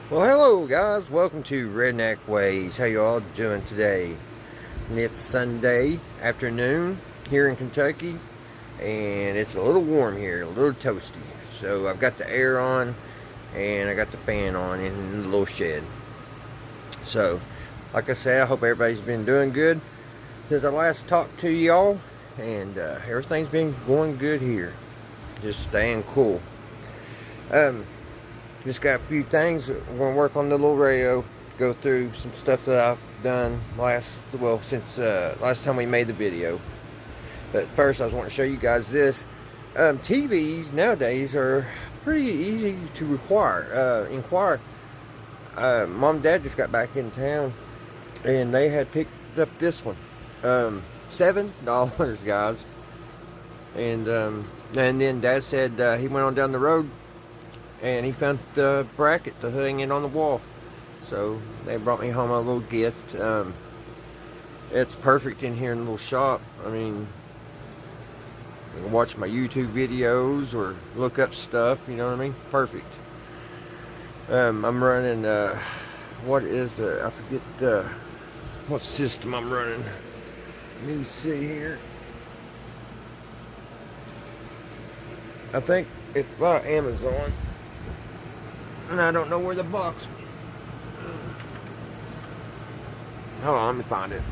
Well, hello guys, welcome to Redneck Ways. How you all doing today? It's Sunday afternoon here in Kentucky, and it's a little warm here, a little toasty. So I've got the air on, and I got the fan on in the little shed. So, like I said, I hope everybody's been doing good since I last talked to y'all, and everything's been going good here. Just staying cool. Just got a few things. We're going to work on the little radio, go through some stuff that I've done since last time we made the video. But first I was wanting to show you guys this. TVs nowadays are pretty easy to inquire. Mom and Dad just got back in town, and they had picked up this one. $7, guys. And then Dad said he went on down the road and he found the bracket to hang it on the wall. So they brought me home a little gift. It's perfect in here in the little shop. I mean, you can watch my YouTube videos or look up stuff, you know what I mean? Perfect. I'm running, what is it? I forget what system I'm running. Let me see here. I think it's by Amazon. And I don't know where the box. Hold on, let me find it.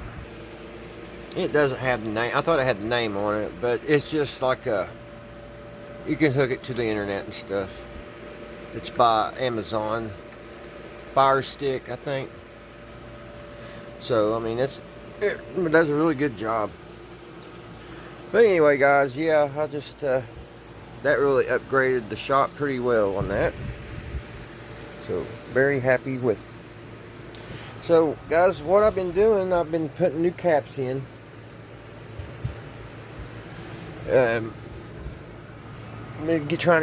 It doesn't have the name. I thought it had the name on it, but it's just like you can hook it to the internet and stuff. It's by Amazon. Fire Stick, I think. So I mean, it does a really good job. But anyway, guys, yeah, I just that really upgraded the shop pretty well on that. So, very happy with it. So, guys, what I've been doing, I've been putting new caps in. Trying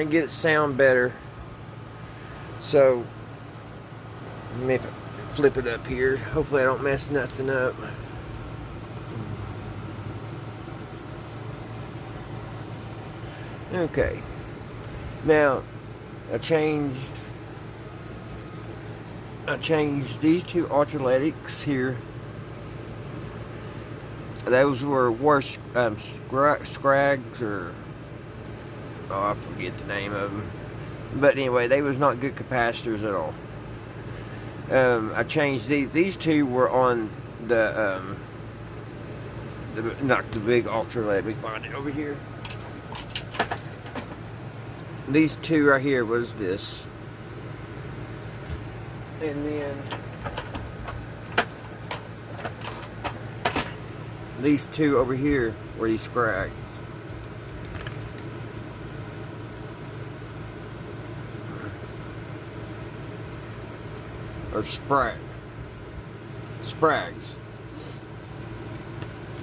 to get it sound better. So, let me flip it up here. Hopefully I don't mess nothing up. Okay. Now, I changed these two ultraletics here. Those were Scrags, or I forget the name of them. But anyway, they was not good capacitors at all. I changed these two were on not the big ultralet. We find it over here. These two right here was this. And then these two over here were these Scrags. Or Sprags.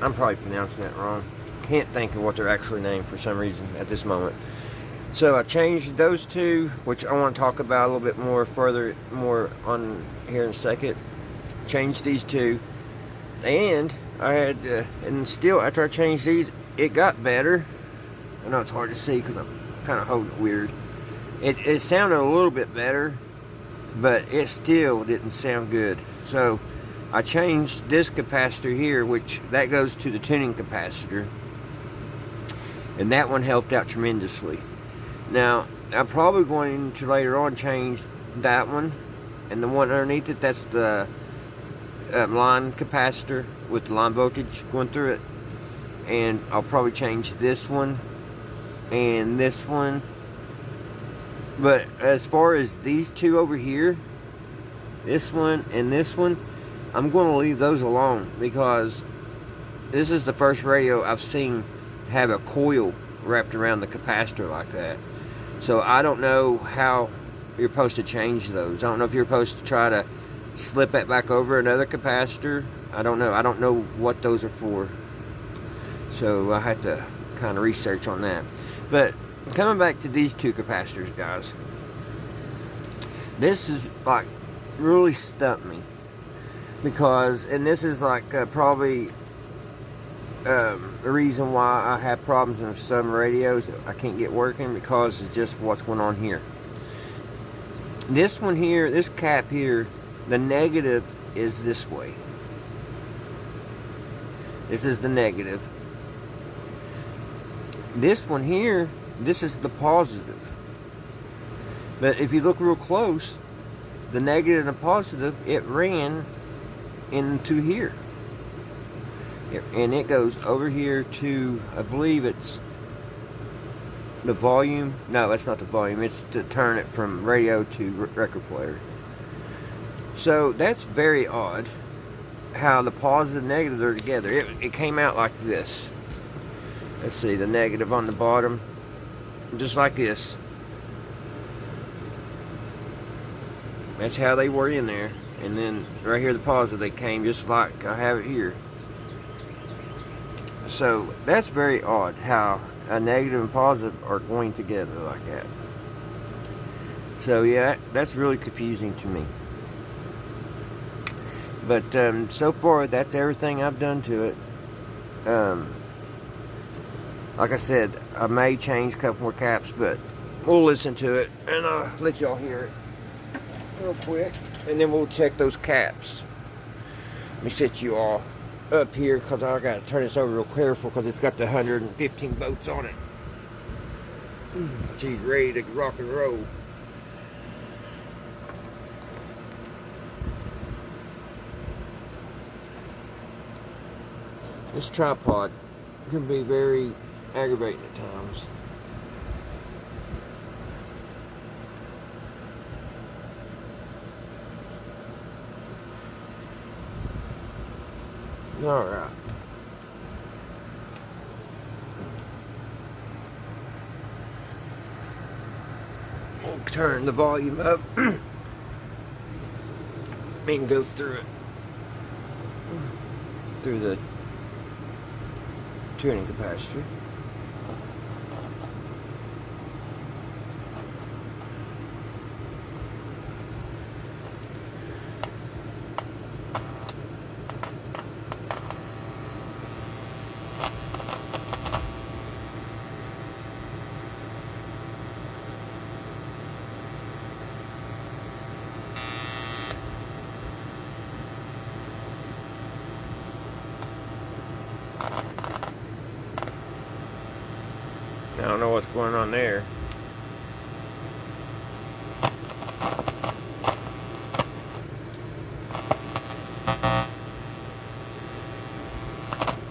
I'm probably pronouncing that wrong. Can't think of what they're actually named for some reason at this moment. So I changed those two, which I want to talk about a little bit more on here in a second. Changed these two, and I had and still after I changed these, it got better. I know it's hard to see because I'm kind of holding it weird. It sounded a little bit better, but it still didn't sound good. So I changed this capacitor here, which that goes to the tuning capacitor, and that one helped out tremendously. Now, I'm probably going to later on change that one, and the one underneath it, that's the line capacitor with the line voltage going through it. And I'll probably change this one and this one. But as far as these two over here, this one and this one, I'm going to leave those alone, because this is the first radio I've seen have a coil wrapped around the capacitor like that. So I don't know how you're supposed to change those. I don't know if you're supposed to try to slip it back over another capacitor. I don't know. I don't know what those are for. So I had to kind of research on that. But coming back to these two capacitors, guys. This is like really stumped me. Because, and this is like probably the reason why I have problems in some radios that I can't get working, because it's just what's going on here. This one here, this cap here, the negative is this way. This is the negative. This one here, this is the positive. But if you look real close, the negative and the positive, it ran into here. And it goes over here to, I believe it's the volume. No, that's not the volume. It's to turn it from radio to record player. So that's very odd how the positive and negative are together. It came out like this. Let's see, the negative on the bottom, just like this. That's how they were in there. And then right here, the positive, they came just like I have it here. So that's very odd how a negative and positive are going together like that. So yeah, that's really confusing to me. But so far, that's everything I've done to it. Like I said, I may change a couple more caps, but we'll listen to it and I'll let y'all hear it real quick, and then we'll check those caps. Let me set you all up here because I got to turn this over real careful because it's got the 115 volts on it. She's ready to rock and roll. This tripod can be very aggravating at times. Alright. We'll turn the volume up. We can go through it. Through the tuning capacitor. I don't know what's going on there.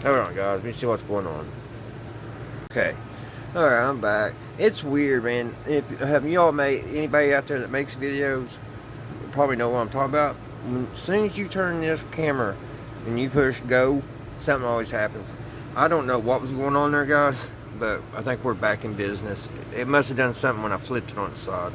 Hold on, guys. Let me see what's going on. Okay. Alright, I'm back. It's weird, man. Have y'all made, anybody out there that makes videos probably know what I'm talking about? As soon as you turn this camera and you push go, something always happens. I don't know what was going on there, guys, but I think we're back in business. It must have done something when I flipped it on its side.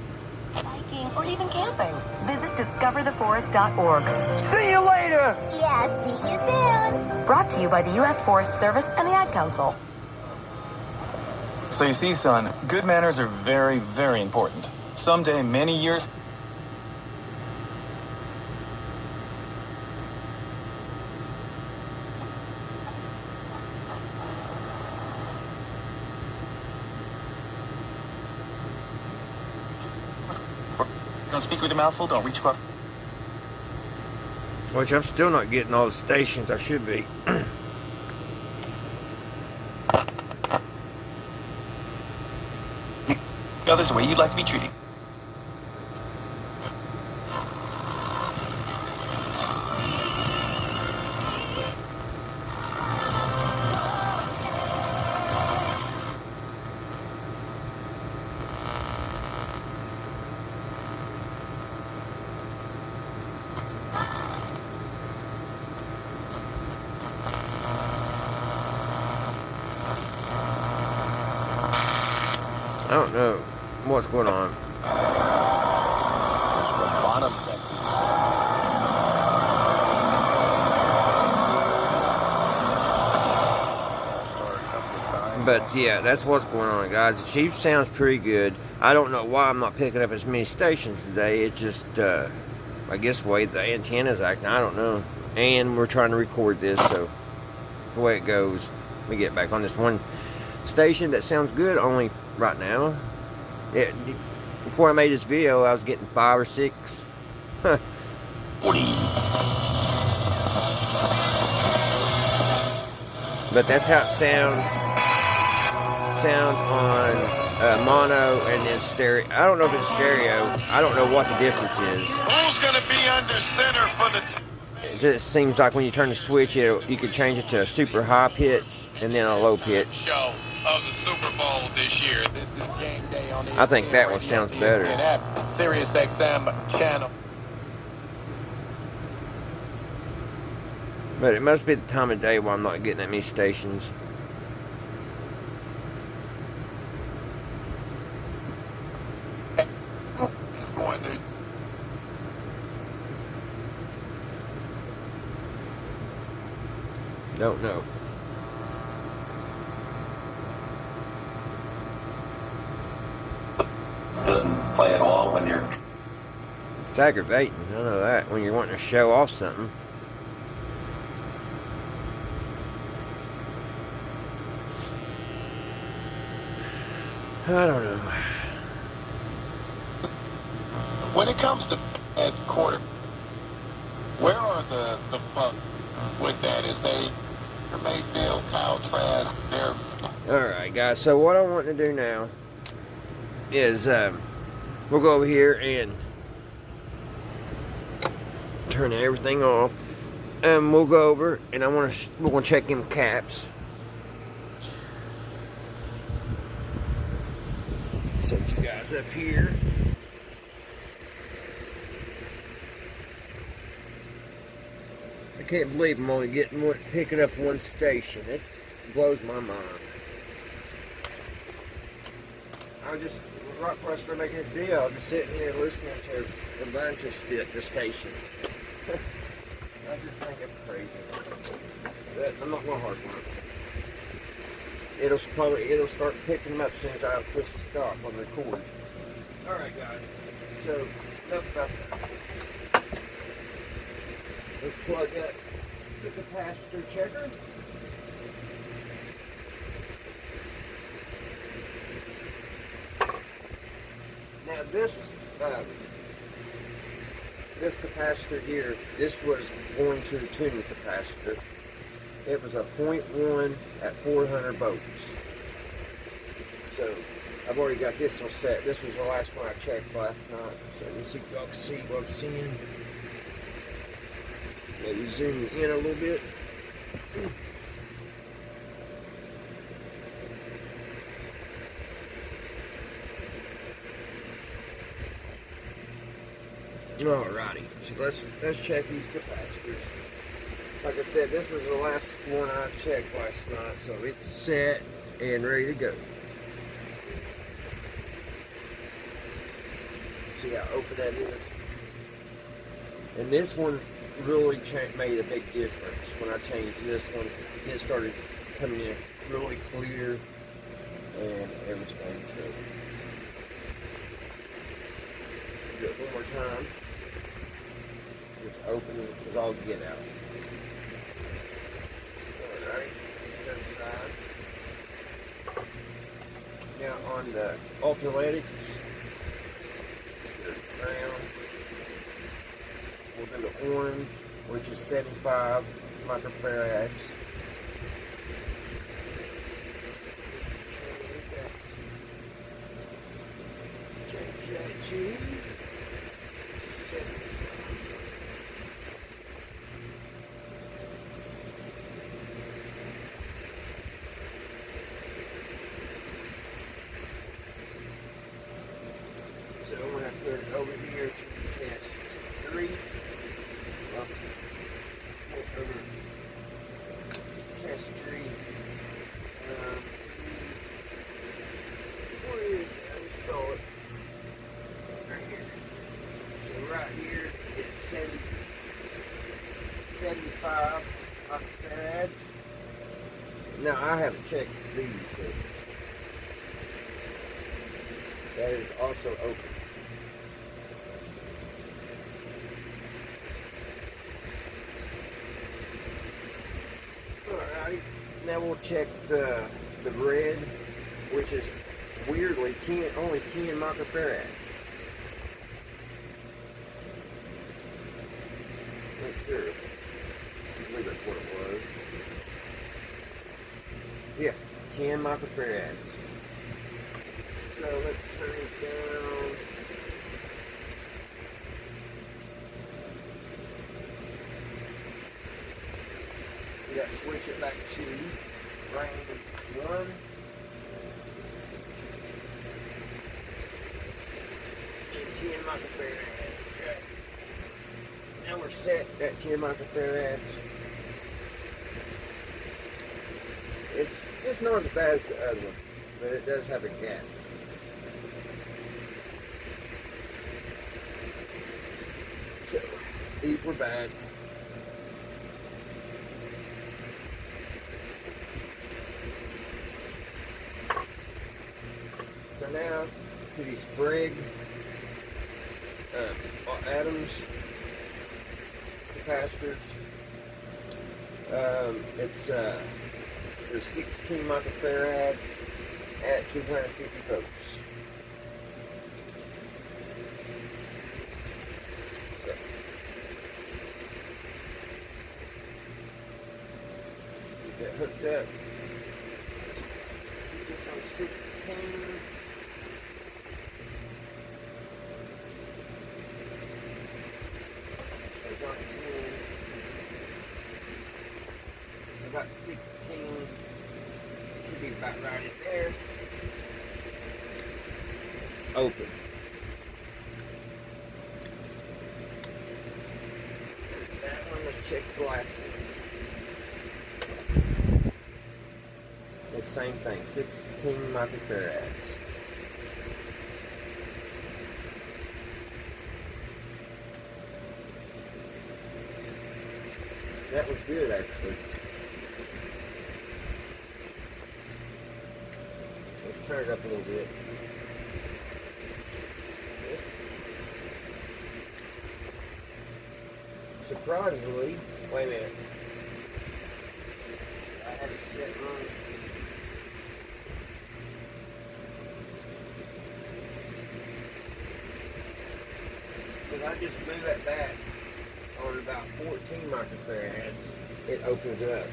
Hiking or even camping. Visit discovertheforest.org. See you later! Yeah, see you soon. Brought to you by the U.S. Forest Service and the Ad Council. So you see, son, good manners are very, very important. Someday, many years... Don't speak with your mouth full, don't reach across. Which I'm still not getting all the stations I should be. Others the way you'd like to be treated. I don't know what's going on. From Bonham, Texas. But yeah, that's what's going on, guys. The Chief sounds pretty good. I don't know why I'm not picking up as many stations today. It's just, I guess, the way the antenna's acting. I don't know. And we're trying to record this, so the way it goes, we get back on this one station that sounds good only right now. Before I made this video, I was getting 5 or 6. But that's how it sounds on mono and then stereo. I don't know if it's stereo. I don't know what the difference is. Who's going to be under center for the... It just seems like when you turn the switch, you could change it to a super high pitch and then a low pitch. Show of the Super Bowl this year. This is game day on I think that one sounds better. Sirius XM channel. But it must be the time of day while I'm not getting that many stations. It's going to... Don't know. Doesn't play at all when you're... It's aggravating. I know that. When you're wanting to show off something. I don't know. When it comes to at quarter, where are the Bucks with that? Is they Mayfield, Kyle Trask, they're... Alright guys, so what I want to do now is we'll go over here and turn everything off, and we'll go over and we're gonna check them caps. Set you guys up here. I can't believe I'm only picking up one station. It blows my mind. I was just, right before I started making this video, I was just sitting here listening to a bunch of the stations. I just think it's crazy. But I'm not going to harp on it. It'll start picking them up as soon as I push stop on record. Alright guys, so enough about that. Let's plug up the capacitor checker. Now this capacitor here, this was going to the tuning capacitor. It was a 0.1 at 400 volts. So I've already got this one set. This was the last one I checked last night. So let's see if y'all can see what I'm seeing. Maybe zoom in a little bit. Alrighty, so let's check these capacitors. Like I said, this was the last one I checked last night, so it's set and ready to go. See how open that is? And this one really made a big difference when I changed this one. It started coming in really clear and everything. So do it one more time. Just open it because I'll get out. Alright, the other side. Now on the ultraletics, brown. We'll do the orange, which is 75 microfarads. Change that to 70. So I'm going to put it over here to test 3. Over test 3. Where is it? I saw it. Right here. So right here it's 75 microfarads. Now I haven't checked these. So that is also open. Alright, now we'll check the red, which is weirdly only 10 microfarads. sure. I believe that's what it was. Yeah, 10 microfarads. So let's turn this down. We got to switch it back to range 1. And 10 microfarads. Okay. Now we're set at 10 microfarads. It's not as bad as the other one, but it does have a gap. So these were bad. So now to these Sprague Adams capacitors. It's there's 16 microfarads at 250 volts. Okay. Get that hooked up. Keep this on 16. There's on 10. About 16. Should be about right in there. Open. That one, let's check the last one. The same thing, 16 microfarads. That was good, actually. Let's turn it up a little bit. Surprisingly, wait a minute. I had it set wrong. If I just move it back on about 14 microfarads, it opens up.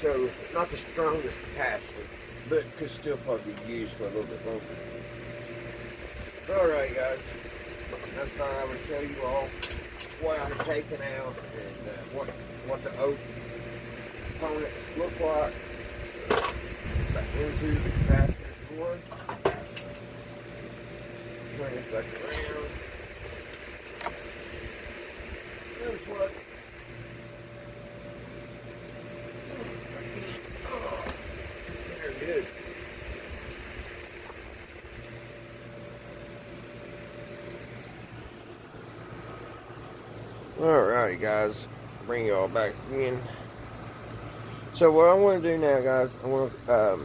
So, not the strongest capacitor, but could still probably be used for a little bit longer. Alright guys, that's thought I would show you all what I've taken out and what the oak components look like. Back into the capacitor board. Turn this back around. Unplug. They're good. Alrighty guys, bring y'all back in. So what I want to do now guys, I want to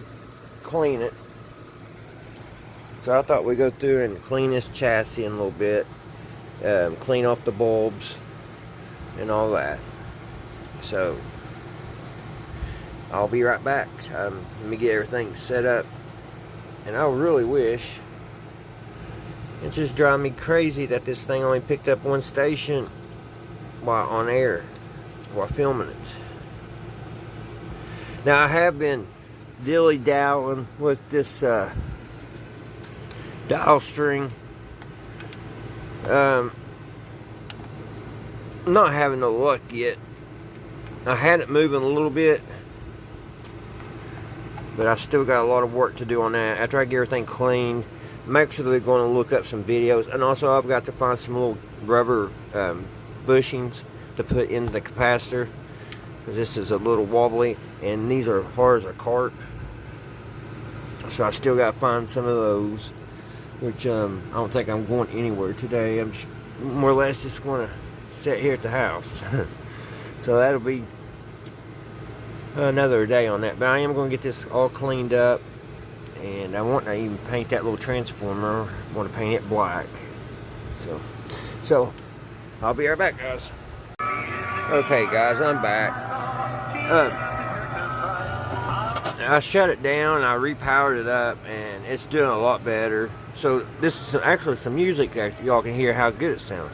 clean it. So I thought we'd go through and clean this chassis in a little bit. Clean off the bulbs and all that. So I'll be right back. Let me get everything set up. And I really wish, it's just driving me crazy that this thing only picked up one station while on air, while filming it. Now I have been dilly-dallying with this dial string. Not having no luck yet. I had it moving a little bit, but I still got a lot of work to do on that. After I get everything cleaned, I'm actually going to look up some videos, and also I've got to find some little rubber bushings to put in the capacitor, because this is a little wobbly and these are hard as a cart, so I still got to find some of those, which I don't think I'm going anywhere today. I'm just, more or less just going to sit here at the house. So that'll be another day on that, but I am going to get this all cleaned up, and I want to even paint that little transformer. I want to paint it black. So I'll be right back guys. Okay guys, I'm back. I shut it down, I repowered it up, and it's doing a lot better. So this is actually some music that y'all can hear how good it sounds.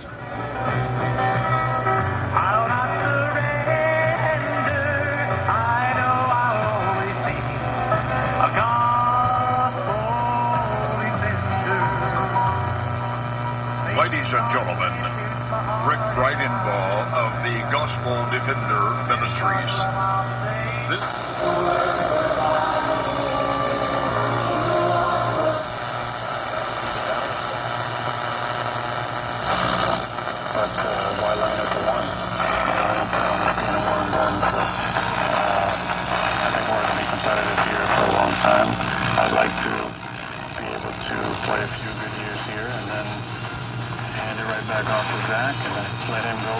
Ladies and gentlemen, Rick Bridenbaugh of the Gospel Defender Ministries. Why line up the one? More important. I think we're going to be competitive here for a long time. I'd like to be able to play a few good years here and then hand it right back off to Zach and let him go.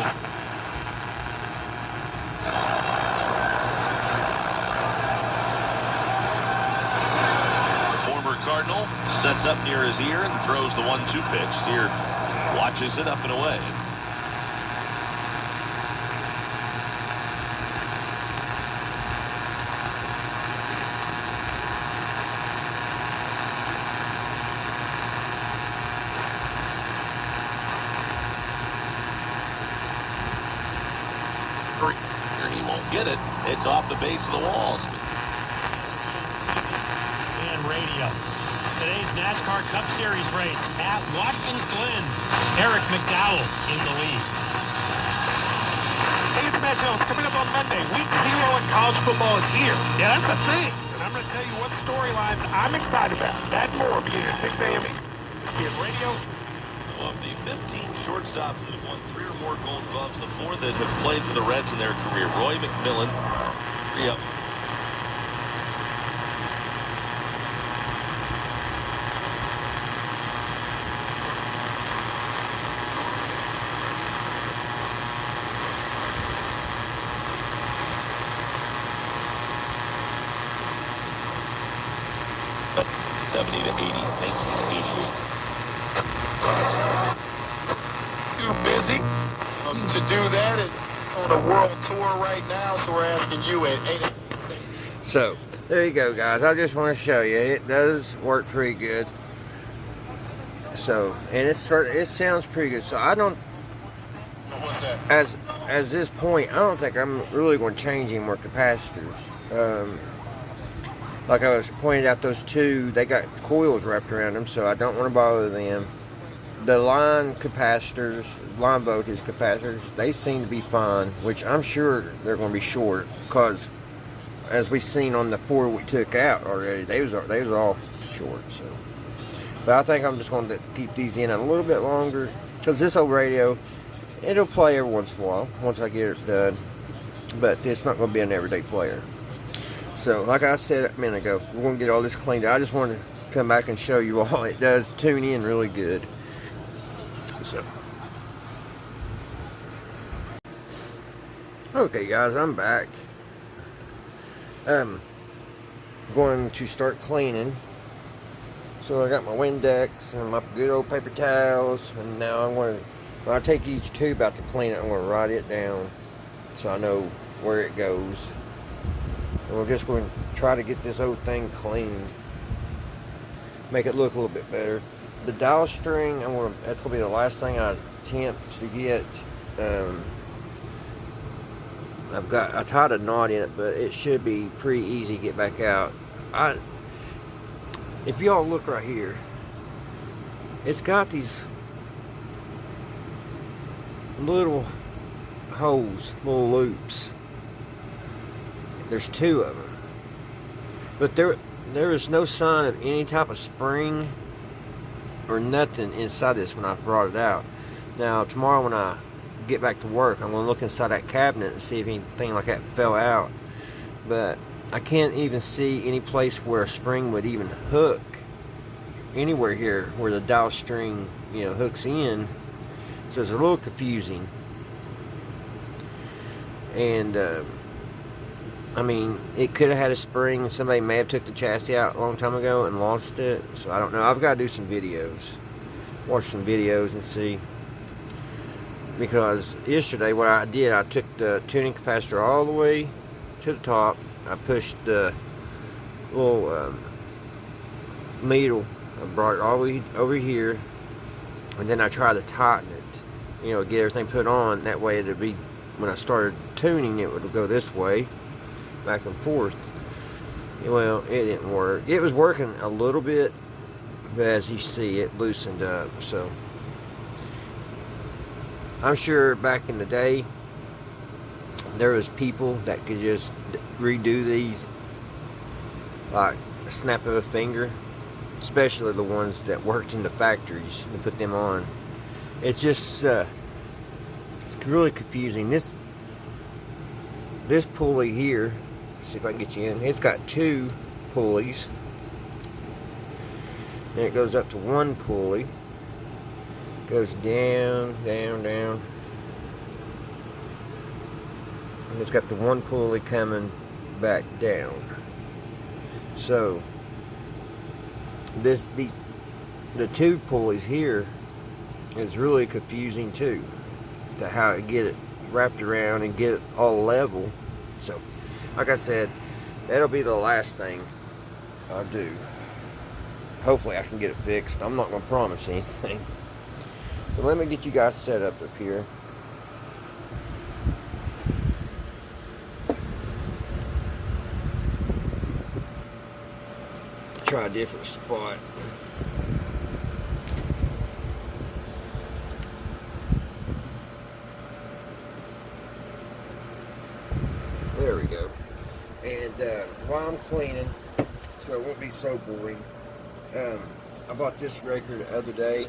The former Cardinal sets up near his ear and throws the 1-2 pitch. Here watches it up and away. He won't get it. It's off the base of the walls. And radio. Today's NASCAR Cup Series race at Watkins Glen. Eric McDowell in the lead. Hey, it's Matt Jones. Coming up on Monday, week 0 in college football is here. Yeah, that's a thing. And I'm going to tell you what storylines I'm excited about. That and more beginning at 6 a.m. Here at radio. Of the 15 shortstops that have won 3 or more Gold Gloves, the 4 that have played for the Reds in their career. Roy McMillan. Yep. But 70 to 80, 1988. Too busy to do that and on a world tour right now, so we're asking you at 8. So there you go, guys. I just want to show you it does work pretty good. So, and it sounds pretty good. So I don't, as this point, I don't think I'm really going to change any more capacitors. Like I was pointed out, those 2, they got coils wrapped around them, so I don't want to bother them. The line capacitors, line voltage capacitors, they seem to be fine, which I'm sure they're going to be short, because as we seen on the 4 we took out already, they was all short. So, but I think I'm just going to keep these in a little bit longer, because this old radio, it'll play every once in a while once I get it done, but it's not going to be an everyday player. So, like I said a minute ago, we're going to get all this cleaned up. I just wanted to come back and show you all it does tune in really good. So, okay, guys, I'm back. Going to start cleaning. So I got my Windex and my good old paper towels, and now I'm going to, when I take each tube out to clean it, I'm going to write it down so I know where it goes. And we're just going to try to get this old thing clean, make it look a little bit better. The dial string, that's going to be the last thing I attempt to get. I tied a knot in it, but it should be pretty easy to get back out. If y'all look right here, it's got these little holes, little loops. There's 2 of them, but there is no sign of any type of spring or nothing inside this when I brought it out. Now tomorrow when I get back to work, I'm going to look inside that cabinet and see if anything like that fell out, but I can't even see any place where a spring would even hook anywhere here where the dial string, hooks in. So it's a little confusing. And I mean, it could have had a spring. Somebody may have took the chassis out a long time ago and lost it. So I don't know. I've got to do some videos. Watch some videos and see. Because yesterday what I did, I took the tuning capacitor all the way to the top. I pushed the little needle. I brought it all the way over here. And then I tried to tighten it. Get everything put on. That way it would be, when I started tuning, it would go this way. Back and forth. Well, it didn't work. It was working a little bit, but as you see, it loosened up. So I'm sure back in the day there was people that could just redo these like a snap of a finger, especially the ones that worked in the factories and put them on. It's just it's really confusing. This pulley here, see if I can get you in, it's got 2 pulleys, and it goes up to 1 pulley, goes down, down, down, and it's got the 1 pulley coming back down. So the 2 pulleys here is really confusing too, to how to get it wrapped around and get it all level. So like I said, that'll be the last thing I'll do. Hopefully I can get it fixed. I'm not going to promise anything, but let me get you guys set up here. Try a different spot. There we go. And while I'm cleaning, so it won't be so boring, I bought this record the other day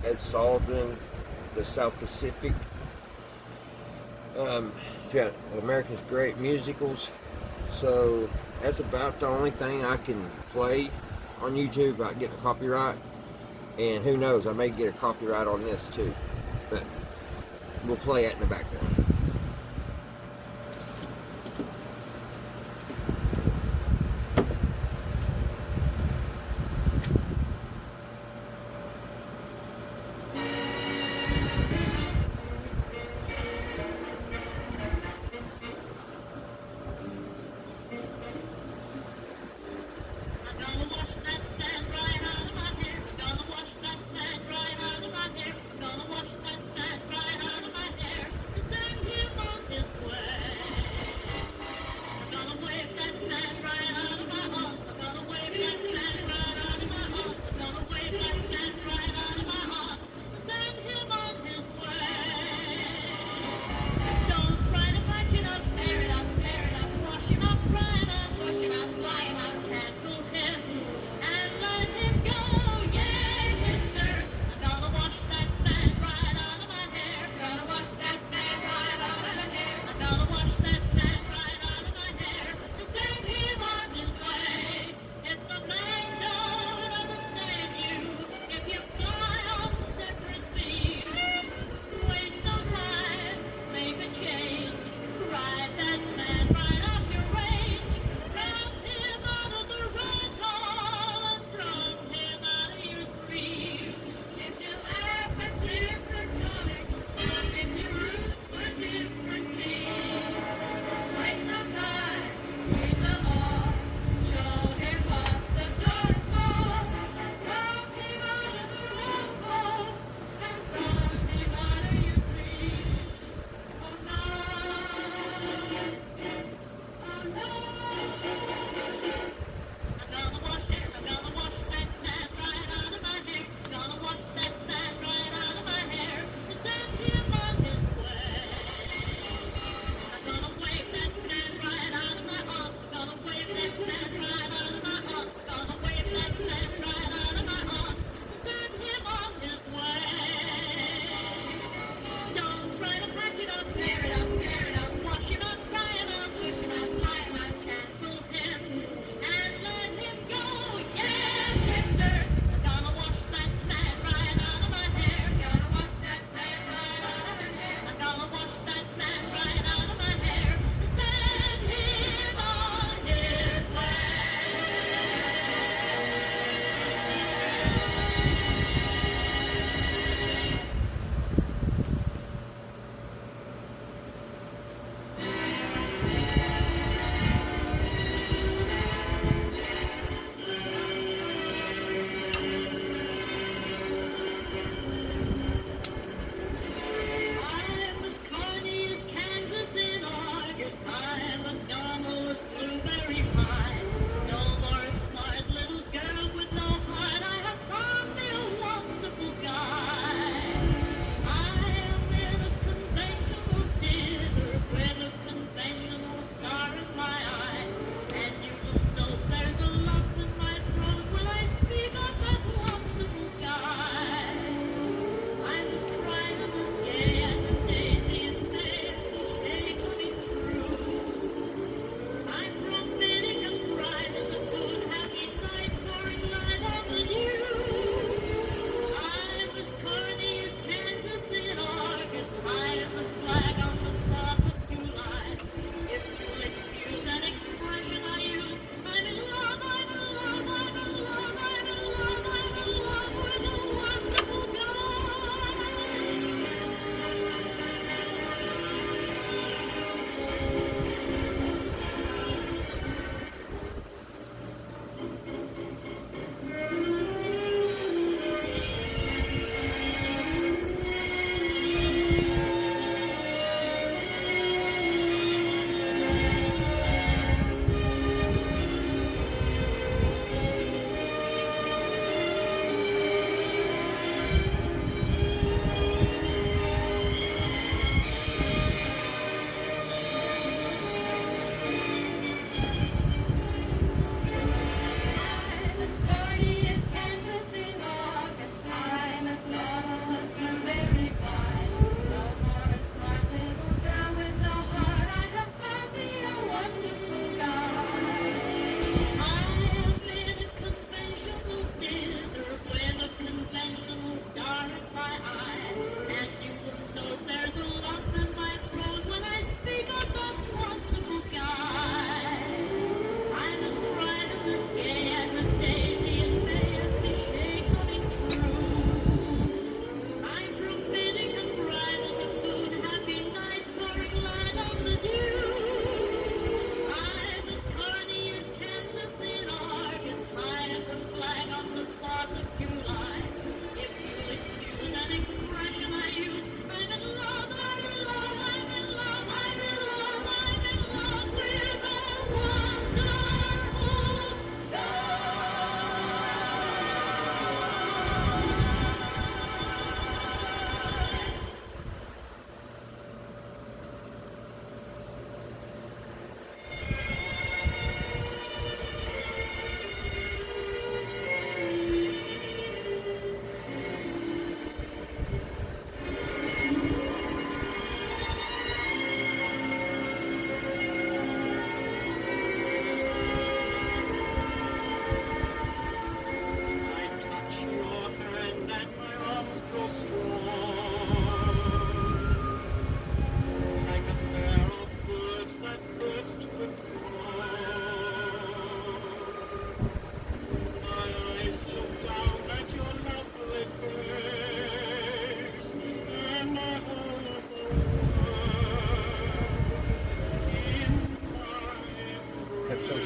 at Sullivan, the South Pacific. It's got America's Great Musicals. So that's about the only thing I can play on YouTube without getting a copyright. And who knows, I may get a copyright on this too. But we'll play it in the background.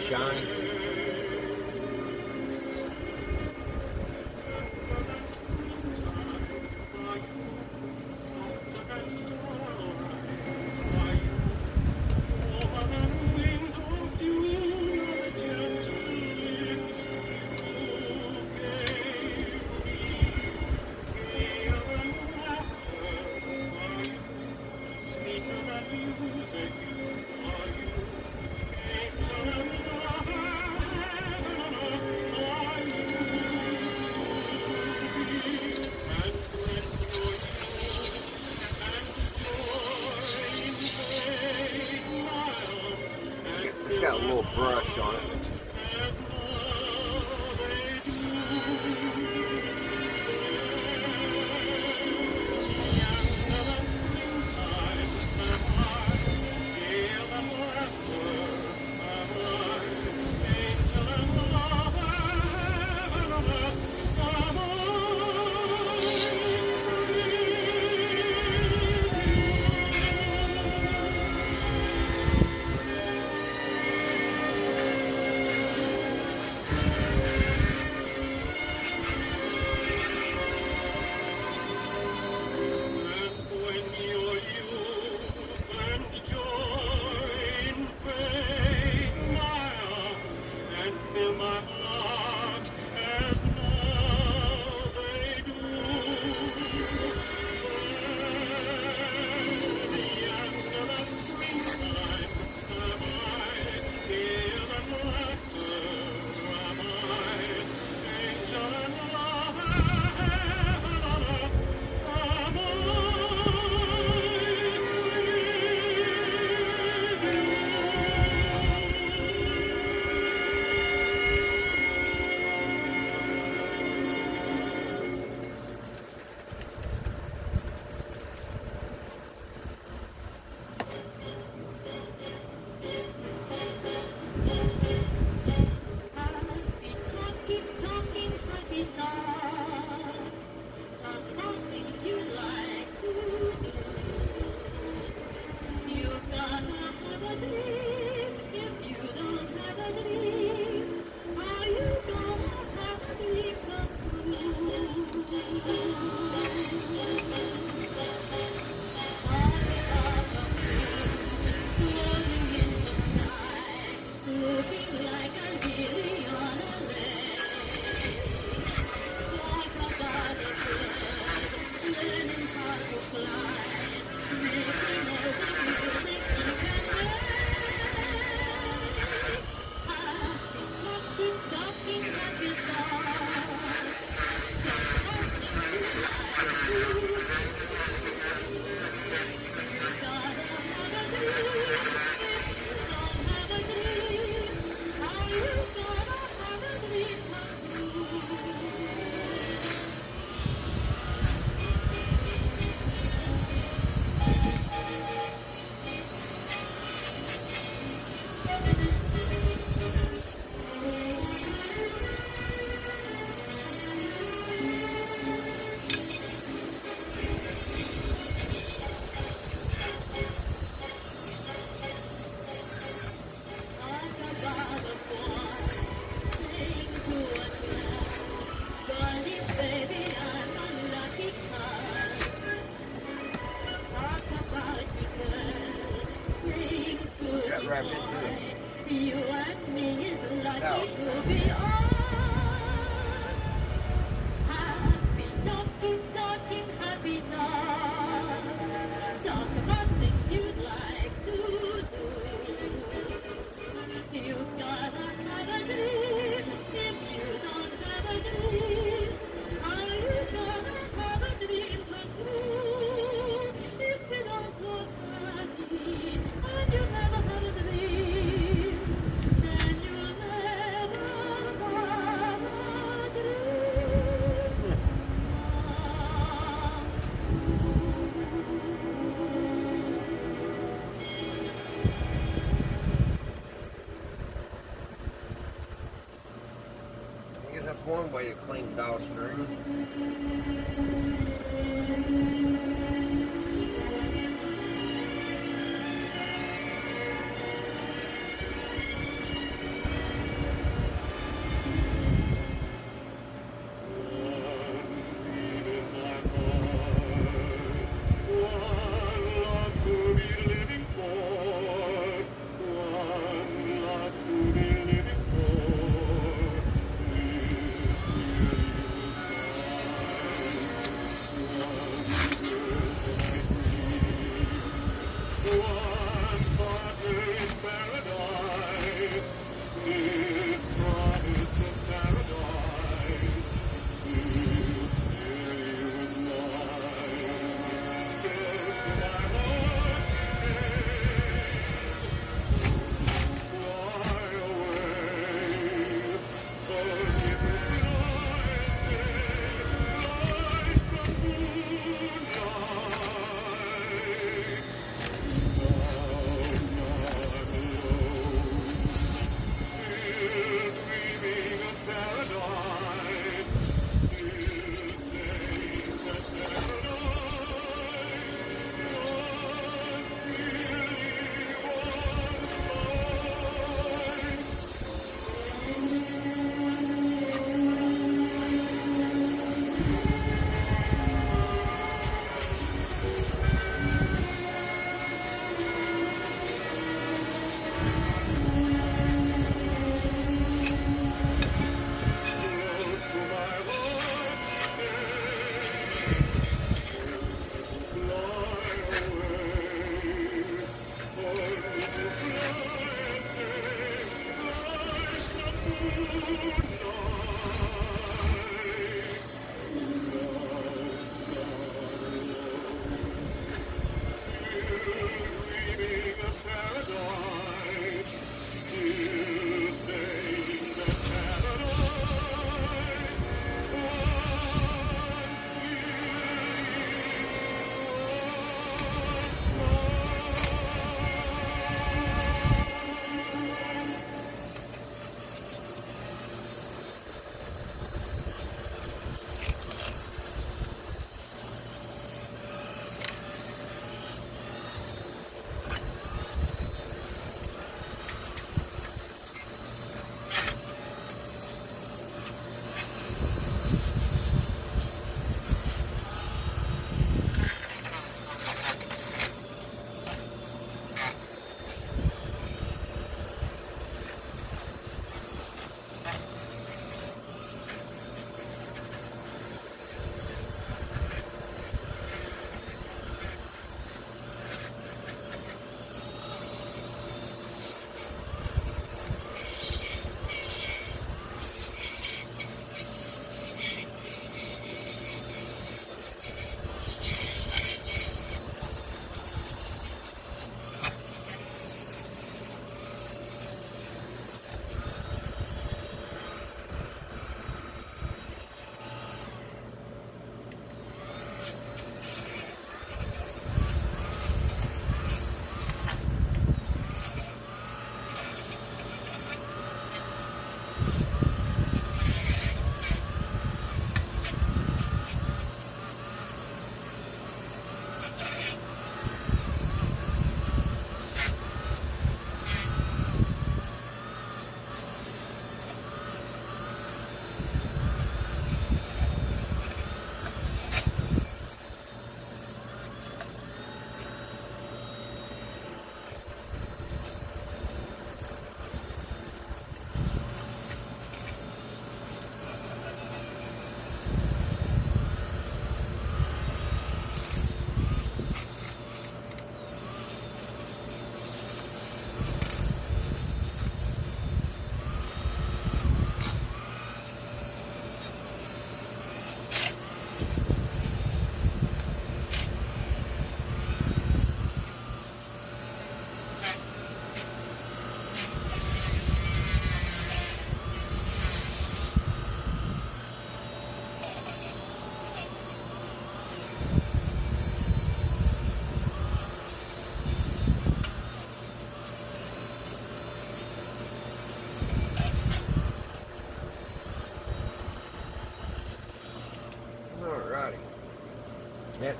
shiny. It's got a little brush on it. Wrapped into it. You and me is like Now. it should be on. Happy talking, happy talk. Talk about things you'd like to do. You gotta have a dream. If you don't have a dream, are you gonna have a dream come true? If you don't look happy and you never have a dream, then you'll never have a dream. I guess that's one way to clean dial string.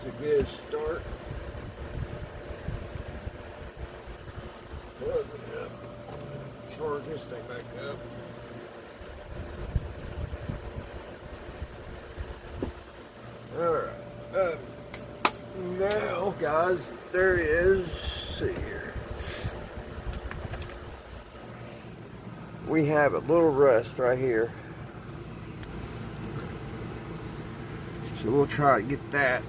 That's a good start. Plug it up. Charge this thing back up. Alright. Now, guys, there is. Let's see here. We have a little rust right here. So we'll try to get that.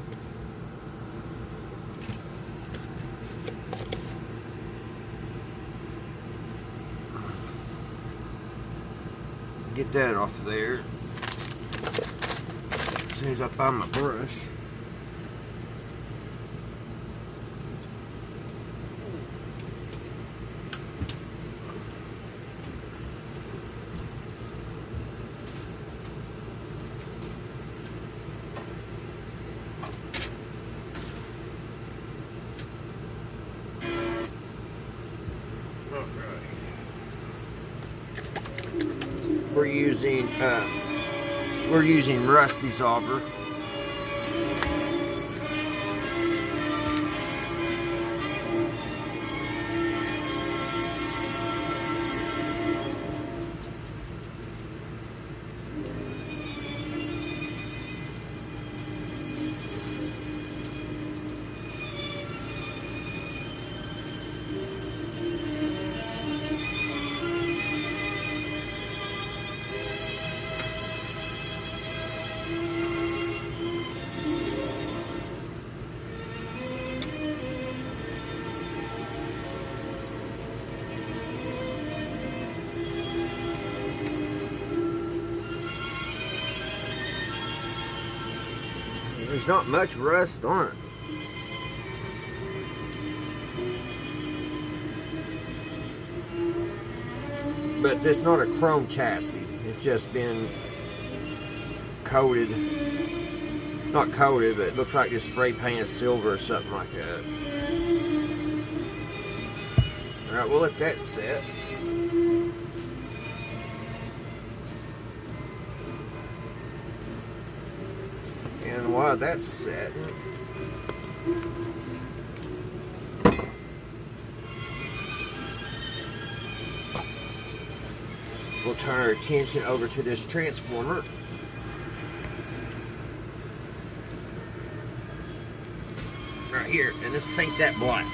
Get that off of there. As soon as I find my brush. We're using rust dissolver. There's not much rust on it. But it's not a chrome chassis. It's just been coated. Not coated, but it looks like it's spray painted silver or something like that. Alright, we'll let that set. And while that's set, we'll turn our attention over to this transformer. Right here, and let's paint that black.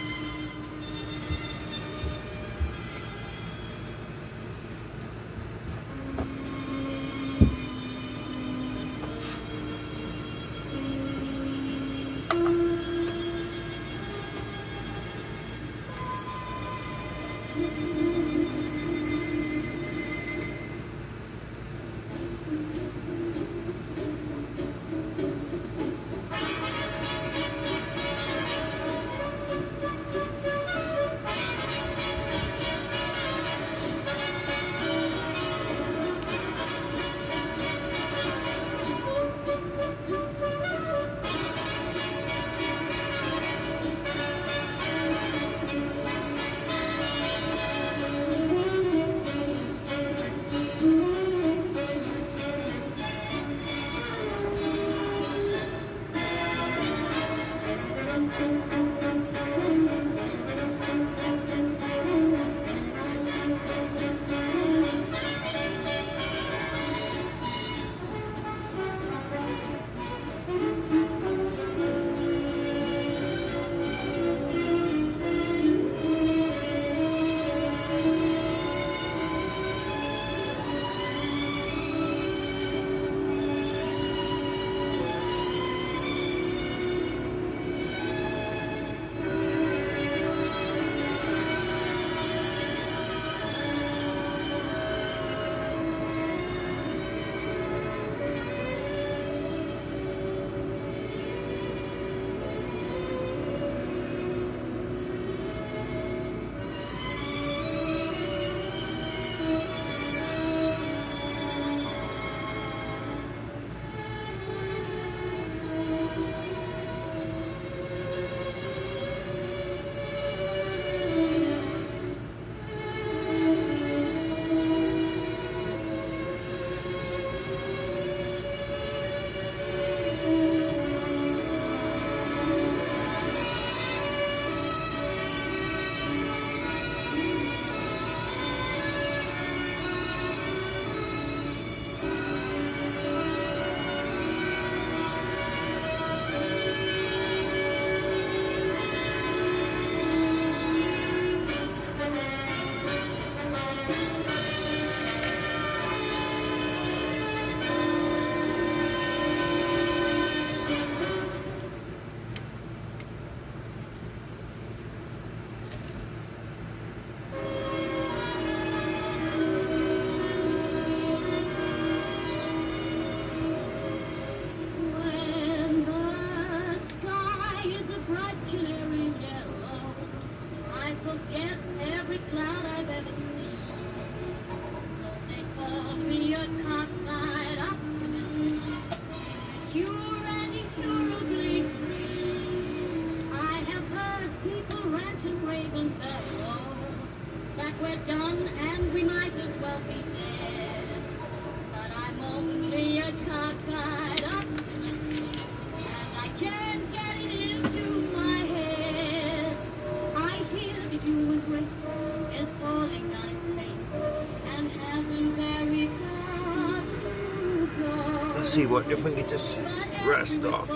see what if we can get this rust off.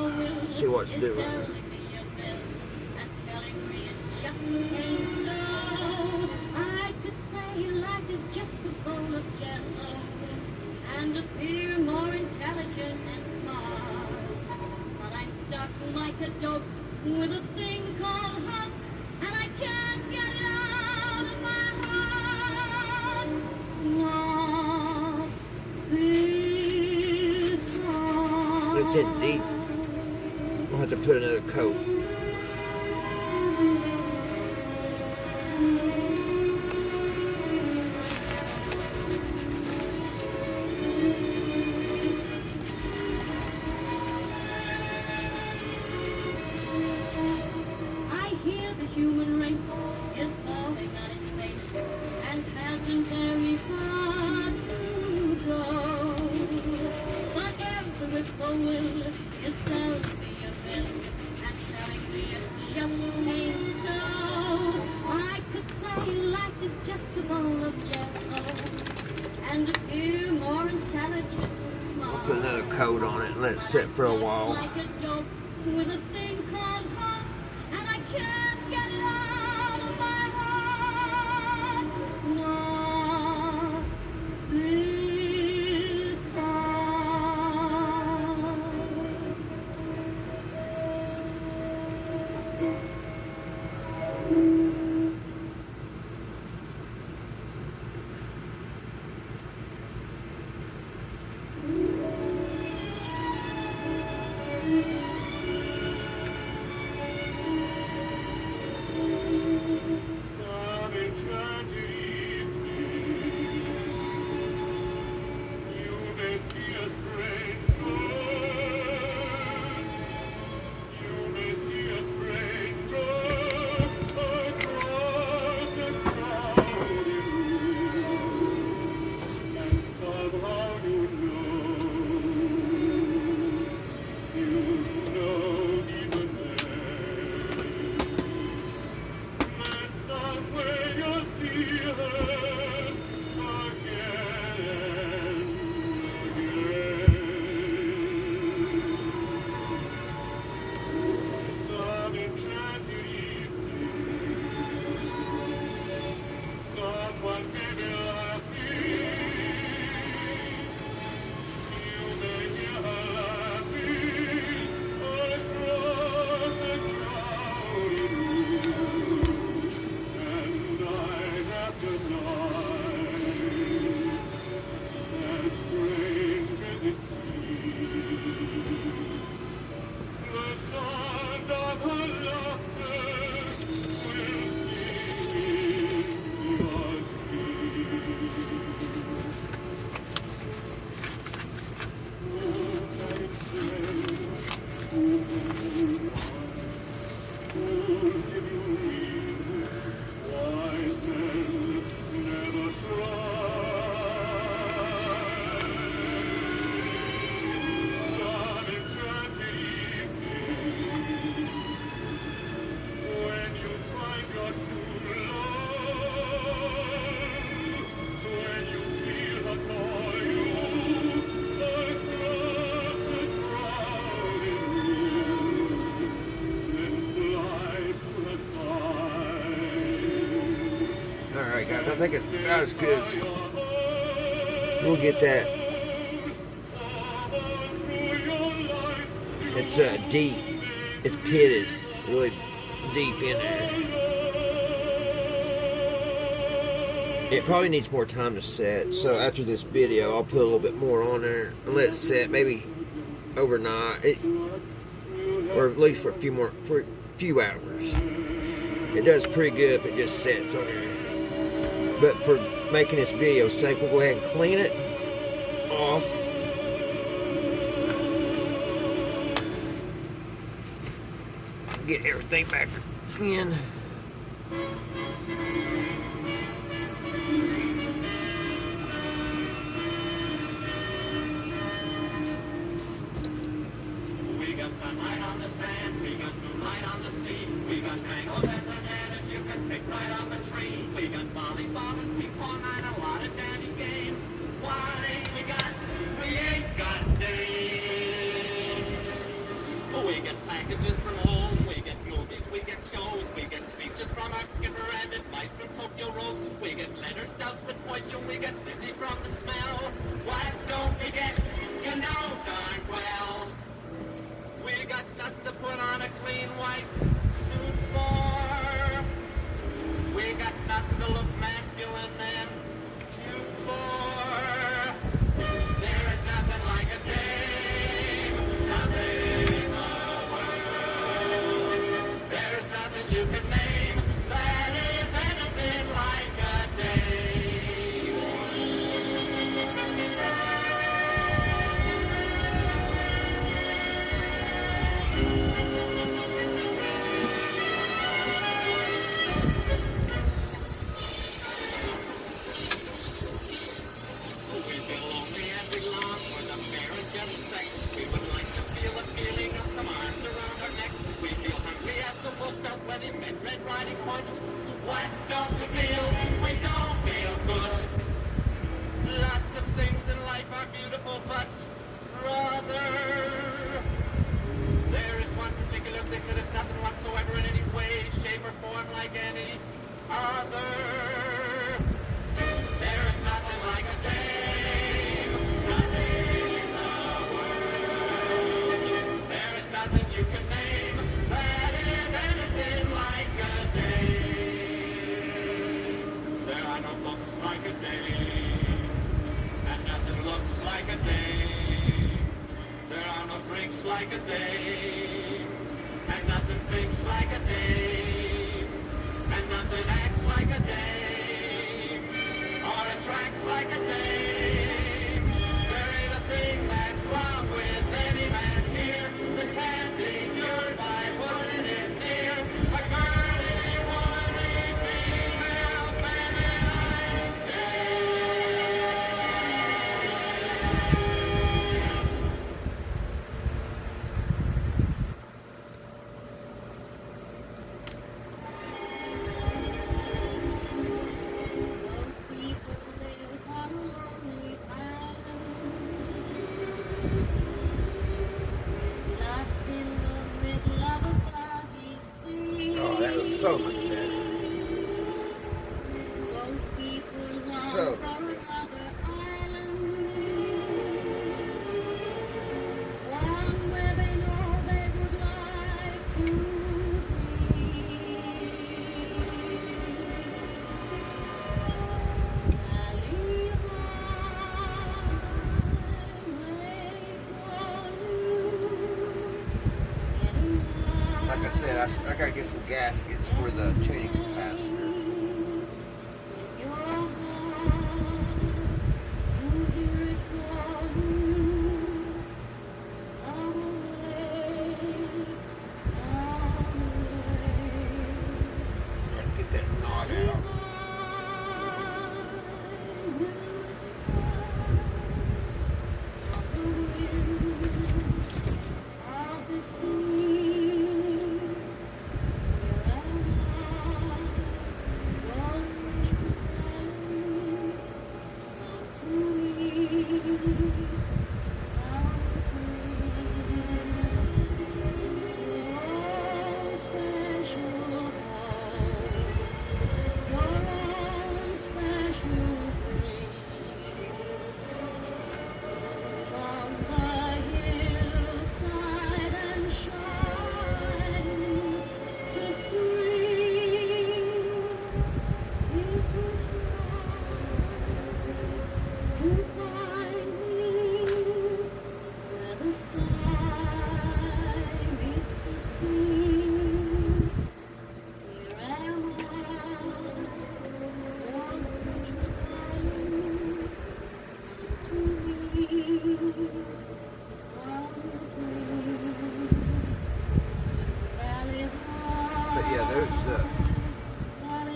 See what's doing. And appear more intelligent and smart. But I'm stuck like a dog with a thing called heart, and I can't get it out of my heart. Not this heart. It's in deep. We'll have to put another coat. Put another coat on it and let it sit for a while. I think it's about as good as we'll get that. It's deep. It's pitted really deep in there. It probably needs more time to set, so after this video I'll put a little bit more on there and let it set maybe overnight, or at least for a few hours. It does pretty good if it just sets on there. But for making this video's sake, we'll go ahead and clean it off. Get everything back in. We got sunlight on the sand, we got moonlight on the sea, we got tangles and bananas you can pick right on the tree. We got volleyball and ping pong and a lot of dandy games. What ain't we got? We ain't got days. might suit for. We got nothing to look masculine and cute for. There is nothing like a dame, nothing in the world. There is nothing you can name that is anything like a dame. We feel lonely and we long for the marriage of sex. We would like to feel the feeling of some arms around our necks. We feel hungry as the wolf felt when he met Red Riding Hood. What don't we feel? We don't feel good. Lots of things in life are beautiful, but brother, there is one particular thing that is nothing whatsoever in any way, shape, or form like any other. There is nothing like a dame, nothing in the world. There is nothing you can name that is anything like a dame. There are no books like a dame, and nothing looks like a dame. There are no drinks like a dame, and nothing thinks like a dame, and nothing acts like a dame, or attracts like a dame. There ain't a thing that's wrong with any man here that can be cured by putting it near a girly, womanly, female, feminine Oh, that looks so much better. So much better. Like I said, I gotta get some gaskets for the tuning capacitor. Gotta get that knot out.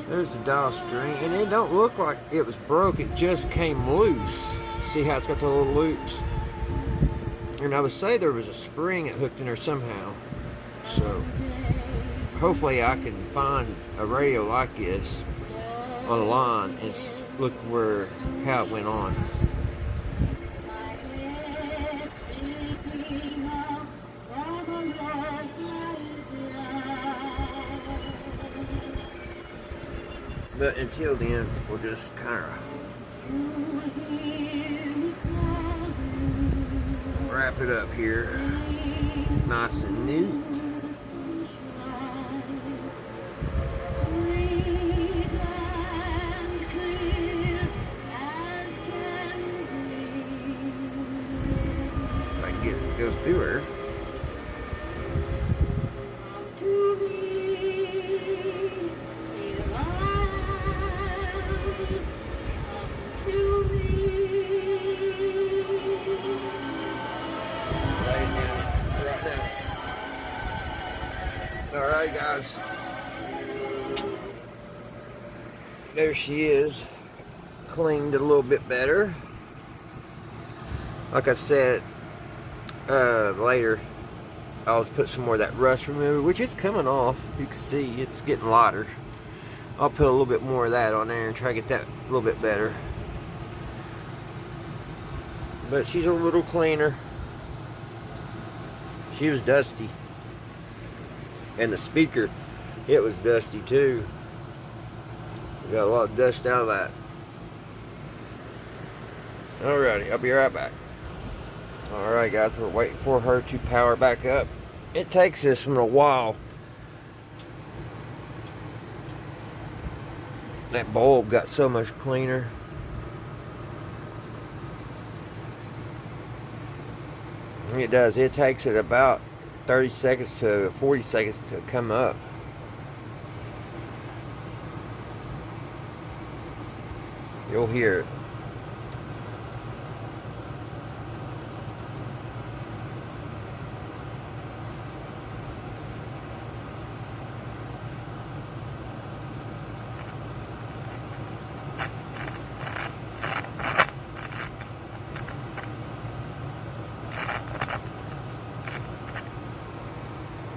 There's the dial string, and it don't look like it was broke, it just came loose. See how it's got the little loops? And I would say there was a spring that hooked in there somehow. So hopefully I can find a radio like this online and look how it went on. But until then, we'll just kind of wrap it up here, nice and neat. guys. There she is. Cleaned a little bit better. Like I said, later I'll put some more of that rust remover, which is coming off. You can see it's getting lighter. I'll put a little bit more of that on there and try to get that a little bit better. But she's a little cleaner. She was dusty. And the speaker, it was dusty too. We got a lot of dust out of that. Alrighty, I'll be right back. Alright guys, we're waiting for her to power back up. It takes this one a while. That bulb got so much cleaner. It does. It takes it about 30 seconds to 40 seconds to come up. You'll hear it.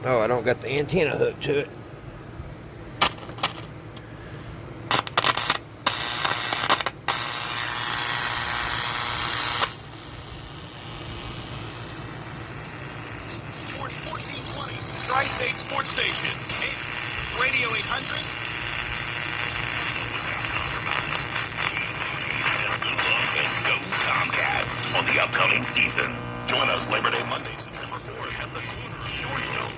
Oh, I don't got the antenna hooked to it. Sports 1420, Tri-State Sports Station, Radio 800. Go Tomcats on the upcoming season. Join us Labor Day Monday, September 4th at the Corners, Georgia.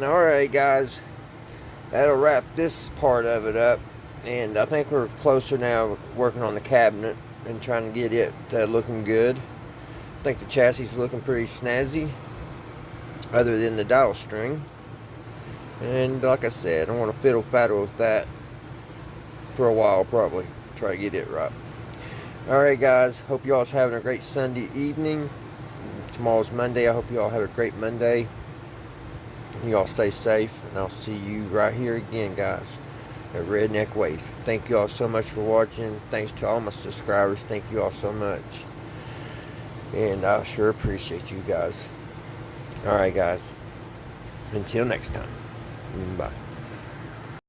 Alright guys, that'll wrap this part of it up, and I think we're closer now working on the cabinet and trying to get it looking good. I think the chassis is looking pretty snazzy, other than the dial string. And like I said, I want to fiddle faddle with that for a while, probably try to get it right. Alright guys, hope you all's having a great Sunday evening. Tomorrow's Monday. I hope you all have a great Monday. You all stay safe, and I'll see you right here again, guys, at Redneck Ways. Thank you all so much for watching. Thanks to all my subscribers. Thank you all so much. And I sure appreciate you guys. Alright, guys. Until next time. Bye.